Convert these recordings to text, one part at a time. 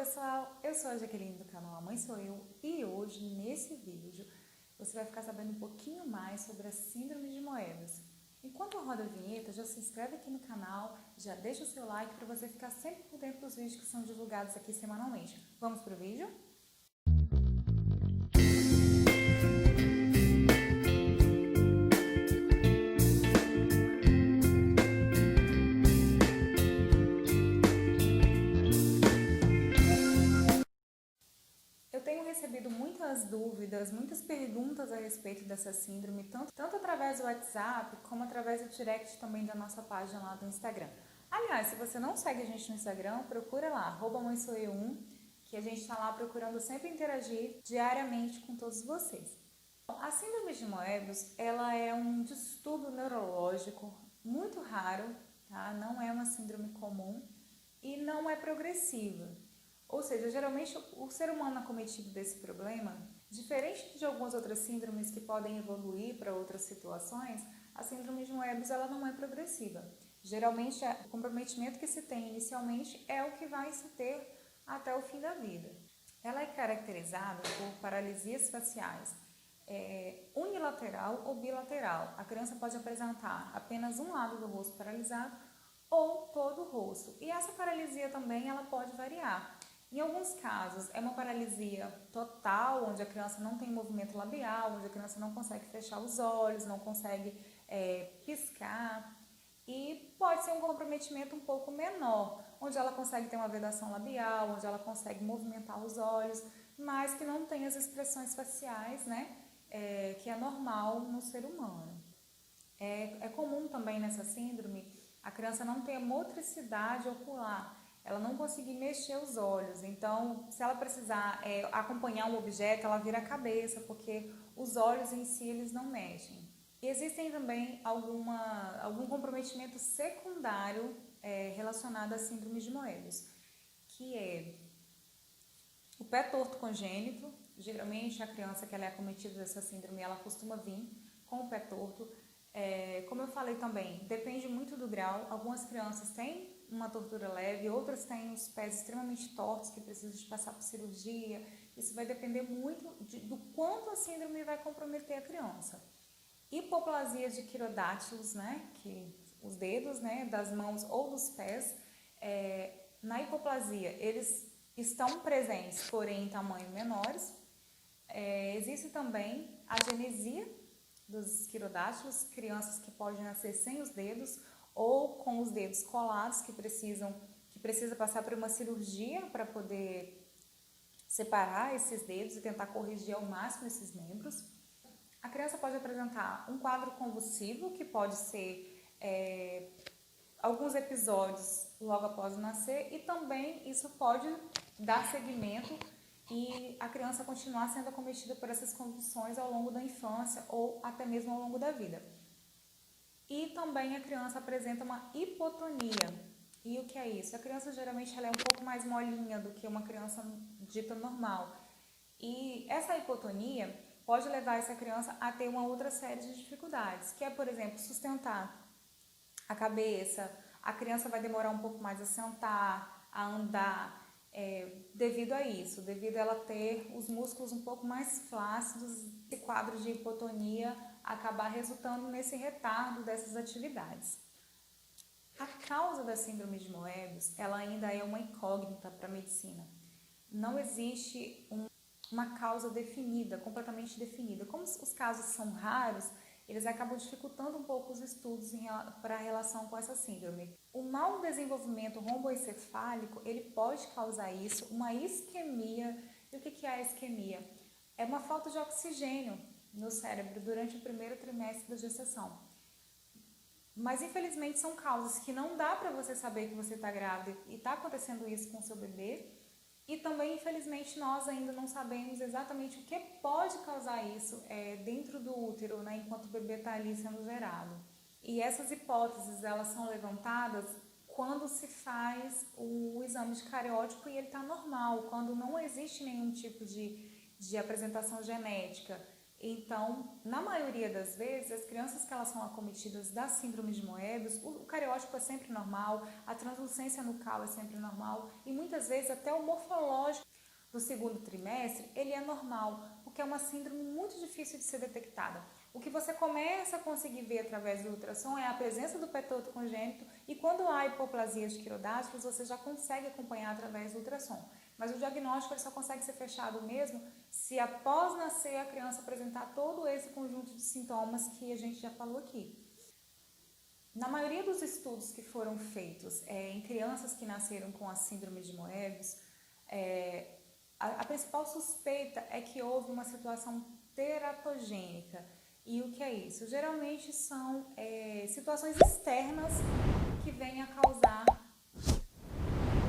pessoal, eu sou a Jaqueline do canal A Mãe Sou Eu e hoje, nesse vídeo, você vai ficar sabendo um pouquinho mais sobre a síndrome de Moebius. Enquanto eu rodo a vinheta, já se inscreve aqui no canal, já deixa o seu like para você ficar sempre por dentro dos vídeos que são divulgados aqui semanalmente. Vamos pro vídeo? Eu tenho recebido muitas dúvidas, muitas perguntas a respeito dessa síndrome, tanto através do WhatsApp, como através do direct também da nossa página lá do Instagram. Aliás, se você não segue a gente no Instagram, procura lá, @mãesoueu1, que a gente está lá procurando sempre interagir diariamente com todos vocês. A síndrome de Moebius, ela é um distúrbio neurológico muito raro, tá? Não é uma síndrome comum e não é progressiva. Ou seja, geralmente o ser humano acometido desse problema, diferente de algumas outras síndromes que podem evoluir para outras situações, a síndrome de Moebius ela não é progressiva. Geralmente o comprometimento que se tem inicialmente é o que vai se ter até o fim da vida. Ela é caracterizada por paralisias faciais unilateral ou bilateral. A criança pode apresentar apenas um lado do rosto paralisado ou todo o rosto. E essa paralisia também ela pode variar. Em alguns casos, é uma paralisia total, onde a criança não tem movimento labial, onde a criança não consegue fechar os olhos, não consegue piscar. E pode ser um comprometimento um pouco menor, onde ela consegue ter uma vedação labial, onde ela consegue movimentar os olhos, mas que não tem as expressões faciais, né? Que é normal no ser humano. É comum também nessa síndrome a criança não ter motricidade ocular, ela não conseguir mexer os olhos. Então, se ela precisar acompanhar um objeto, ela vira a cabeça, porque os olhos em si eles não mexem. E existem também algum comprometimento secundário relacionado à síndrome de Moebius, que é o pé torto congênito. Geralmente a criança que ela é acometida dessa síndrome, ela costuma vir com o pé torto. Como eu falei também, depende muito do grau. Algumas crianças têm uma tortura leve, outras têm os pés extremamente tortos que precisam de passar por cirurgia. Isso vai depender muito do quanto a síndrome vai comprometer a criança. Hipoplasia de quirodátilos, né, que os dedos, né, das mãos ou dos pés, na hipoplasia eles estão presentes, porém em tamanho menores. Existe também a genesia dos quirodátilos, crianças que podem nascer sem os dedos ou com os dedos colados, que precisa passar por uma cirurgia para poder separar esses dedos e tentar corrigir ao máximo esses membros. A criança pode apresentar um quadro convulsivo, que pode ser alguns episódios logo após nascer, e também isso pode dar seguimento e a criança continuar sendo acometida por essas convulsões ao longo da infância ou até mesmo ao longo da vida. E também a criança apresenta uma hipotonia. E o que é isso? A criança geralmente ela é um pouco mais molinha do que uma criança dita normal. E essa hipotonia pode levar essa criança a ter uma outra série de dificuldades, que é, por exemplo, sustentar a cabeça. A criança vai demorar um pouco mais a sentar, a andar, devido a isso, devido a ela ter os músculos um pouco mais flácidos. Esse quadro de hipotonia acabar resultando nesse retardo dessas atividades. A causa da síndrome de Moebius, ela ainda é uma incógnita para a medicina. Não existe uma causa definida, completamente definida. Como os casos são raros, eles acabam dificultando um pouco os estudos para a relação com essa síndrome. O mau desenvolvimento romboencefálico, ele pode causar isso, uma isquemia. E o que é a isquemia? É uma falta de oxigênio no cérebro durante o primeiro trimestre da gestação. Mas infelizmente são causas que não dá para você saber que você está grávida e está acontecendo isso com o seu bebê. E também, infelizmente, nós ainda não sabemos exatamente o que pode causar isso dentro do útero, né, enquanto o bebê está ali sendo gerado. E essas hipóteses, elas são levantadas quando se faz o exame de cariótipo e ele está normal, quando não existe nenhum tipo de apresentação genética Então, na maioria das vezes, as crianças que elas são acometidas da síndrome de Moebius, o cariótipo é sempre normal, a translucência nucal é sempre normal e muitas vezes até o morfológico do segundo trimestre, ele é normal, porque é uma síndrome muito difícil de ser detectada. O que você começa a conseguir ver através do ultrassom é a presença do petoto congênito e quando há hipoplasia de quirodáctilos, você já consegue acompanhar através do ultrassom. Mas o diagnóstico ele só consegue ser fechado mesmo se após nascer a criança apresentar todo esse conjunto de sintomas que a gente já falou aqui. Na maioria dos estudos que foram feitos em crianças que nasceram com a síndrome de Moebius, a principal suspeita é que houve uma situação teratogênica. E o que é isso? Geralmente são situações externas que vêm a causar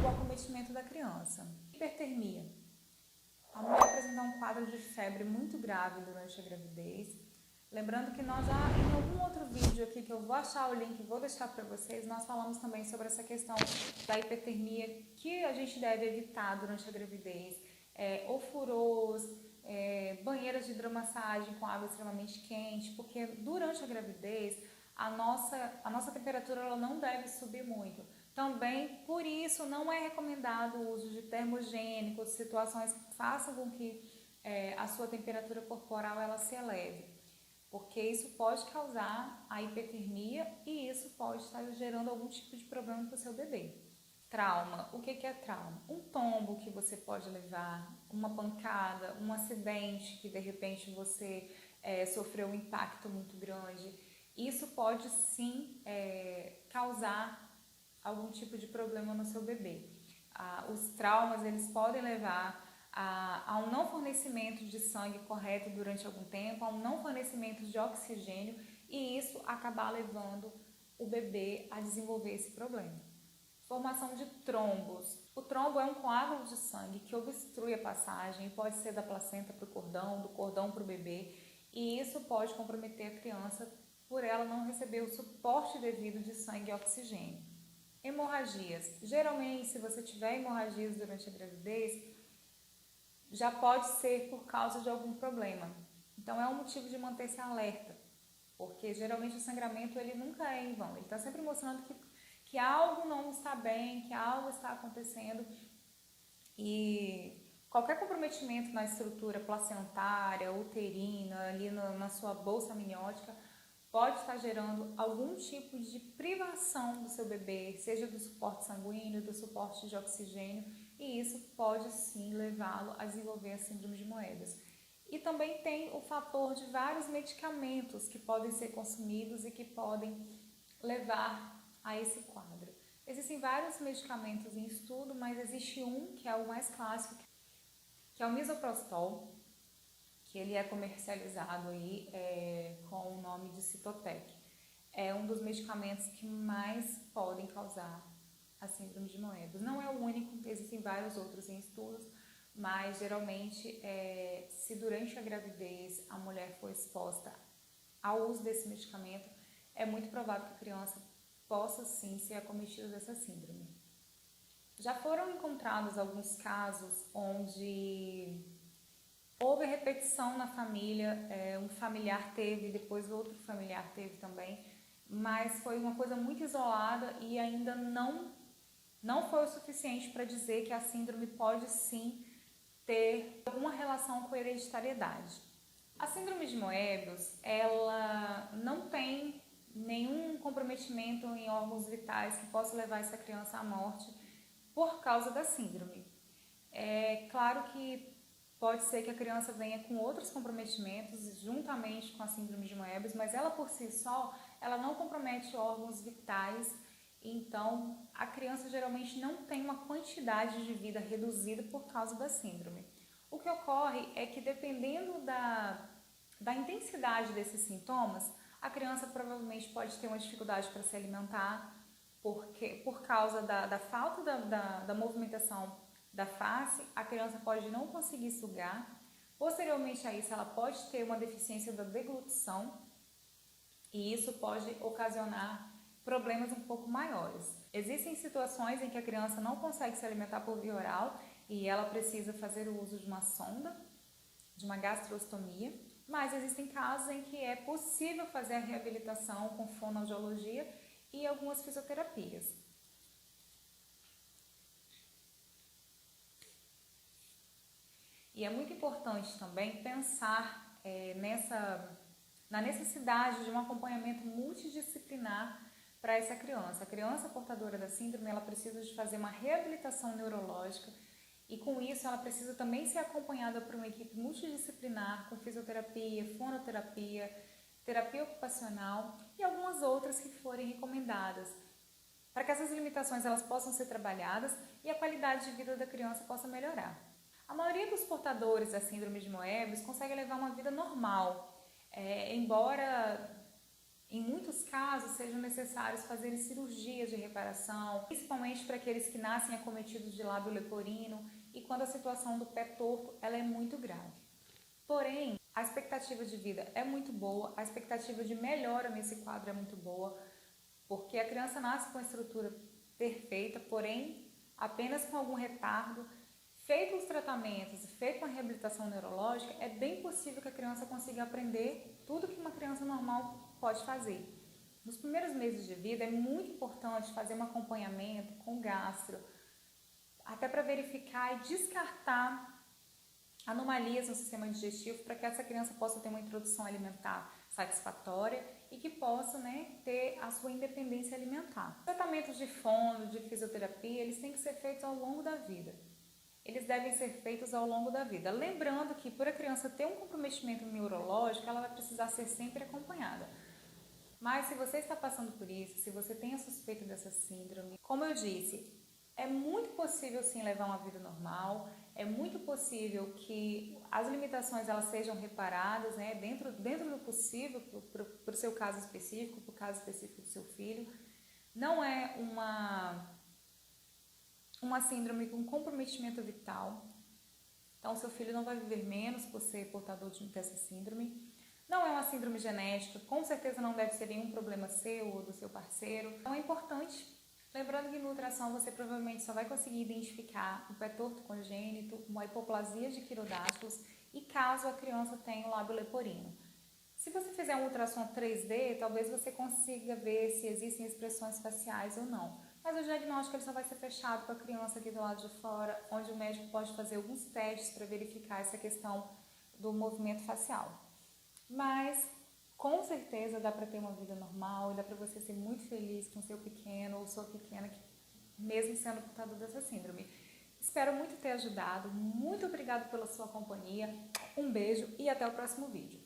o acometimento da criança. Hipertermia. A mulher apresentar um quadro de febre muito grave durante a gravidez. Lembrando que nós já, em algum outro vídeo aqui, que eu vou achar o link e vou deixar para vocês, nós falamos também sobre essa questão da hipertermia que a gente deve evitar durante a gravidez. Ofurôs, banheiras de hidromassagem com água extremamente quente, porque durante a gravidez a nossa temperatura ela não deve subir muito. Também, por isso, não é recomendado o uso de termogênicos, situações que façam com que a sua temperatura corporal ela se eleve, porque isso pode causar a hipertermia e isso pode estar gerando algum tipo de problema para o seu bebê. Trauma. O que é trauma? Um tombo que você pode levar, uma pancada, um acidente que de repente você sofreu um impacto muito grande. Isso pode sim causar algum tipo de problema no seu bebê. Os traumas eles podem levar a um não fornecimento de sangue correto durante algum tempo, a um não fornecimento de oxigênio e isso acabar levando o bebê a desenvolver esse problema. Formação de trombos. O trombo é um coágulo de sangue que obstrui a passagem, pode ser da placenta para o cordão, do cordão para o bebê, e isso pode comprometer a criança por ela não receber o suporte devido de sangue e oxigênio. Hemorragias. Geralmente, se você tiver hemorragias durante a gravidez, já pode ser por causa de algum problema. Então, é um motivo de manter-se alerta, porque geralmente o sangramento ele nunca é em vão. Ele está sempre mostrando que algo não está bem, que algo está acontecendo e qualquer comprometimento na estrutura placentária, uterina, ali na sua bolsa amniótica, pode estar gerando algum tipo de privação do seu bebê, seja do suporte sanguíneo, do suporte de oxigênio, e isso pode sim levá-lo a desenvolver a síndrome de Moebius. E também tem o fator de vários medicamentos que podem ser consumidos e que podem levar a esse quadro. Existem vários medicamentos em estudo, mas existe um que é o mais clássico, que é o misoprostol, que ele é comercializado aí com o nome de Citotec. É um dos medicamentos que mais podem causar a síndrome de Moebius. Não é o único, existem vários outros em estudos, mas geralmente se durante a gravidez a mulher for exposta ao uso desse medicamento, é muito provável que a criança possa sim ser acometida dessa síndrome. Já foram encontrados alguns casos onde houve repetição na família, um familiar teve, depois outro familiar teve também, mas foi uma coisa muito isolada e ainda não foi o suficiente para dizer que a síndrome pode sim ter alguma relação com a hereditariedade. A síndrome de Moebius, ela não tem nenhum comprometimento em órgãos vitais que possa levar essa criança à morte por causa da síndrome. É claro que pode ser que a criança venha com outros comprometimentos juntamente com a síndrome de Moebius, mas ela por si só, ela não compromete órgãos vitais, então a criança geralmente não tem uma quantidade de vida reduzida por causa da síndrome. O que ocorre é que dependendo da intensidade desses sintomas, a criança provavelmente pode ter uma dificuldade para se alimentar, porque por causa da falta da movimentação da face, a criança pode não conseguir sugar. Posteriormente a isso, ela pode ter uma deficiência da deglutição e isso pode ocasionar problemas um pouco maiores. Existem situações em que a criança não consegue se alimentar por via oral e ela precisa fazer o uso de uma sonda, de uma gastrostomia. Mas existem casos em que é possível fazer a reabilitação com fonoaudiologia e algumas fisioterapias. E é muito importante também pensar na necessidade de um acompanhamento multidisciplinar para essa criança. A criança portadora da síndrome, ela precisa de fazer uma reabilitação neurológica e com isso ela precisa também ser acompanhada por uma equipe multidisciplinar com fisioterapia, fonoterapia, terapia ocupacional e algumas outras que forem recomendadas, para que essas limitações elas possam ser trabalhadas e a qualidade de vida da criança possa melhorar. A maioria dos portadores da síndrome de Moebius consegue levar uma vida normal, embora em muitos casos sejam necessários fazer cirurgias de reparação, principalmente para aqueles que nascem acometidos de lábio leporino e quando a situação do pé torto ela é muito grave. Porém, a expectativa de vida é muito boa, a expectativa de melhora nesse quadro é muito boa, porque a criança nasce com a estrutura perfeita, porém apenas com algum retardo. Feito os tratamentos e feita uma reabilitação neurológica, é bem possível que a criança consiga aprender tudo que uma criança normal pode fazer. Nos primeiros meses de vida é muito importante fazer um acompanhamento com o gastro, até para verificar e descartar anomalias no sistema digestivo para que essa criança possa ter uma introdução alimentar satisfatória e que possa ter a sua independência alimentar. Os tratamentos de fono, de fisioterapia, eles têm que ser feitos ao longo da vida. Eles devem ser feitos ao longo da vida. Lembrando que por a criança ter um comprometimento neurológico, ela vai precisar ser sempre acompanhada. Mas se você está passando por isso, se você tem a suspeita dessa síndrome, como eu disse, é muito possível sim levar uma vida normal, é muito possível que as limitações elas sejam reparadas, dentro do possível para o seu caso específico, para o caso específico do seu filho. Não é uma síndrome com comprometimento vital, então seu filho não vai viver menos por ser portador dessa síndrome. Não é uma síndrome genética, com certeza não deve ser nenhum problema seu ou do seu parceiro. Então é importante, lembrando que no ultrassom você provavelmente só vai conseguir identificar um pé torto congênito, uma hipoplasia de quirodáctilos e caso a criança tenha o lábio leporino. Se você fizer um ultrassom 3D, talvez você consiga ver se existem expressões faciais ou não. Mas o diagnóstico ele só vai ser fechado com a criança aqui do lado de fora, onde o médico pode fazer alguns testes para verificar essa questão do movimento facial. Mas, com certeza, dá para ter uma vida normal e dá para você ser muito feliz com seu pequeno ou sua pequena, mesmo sendo portador dessa síndrome. Espero muito ter ajudado. Muito obrigada pela sua companhia. Um beijo e até o próximo vídeo.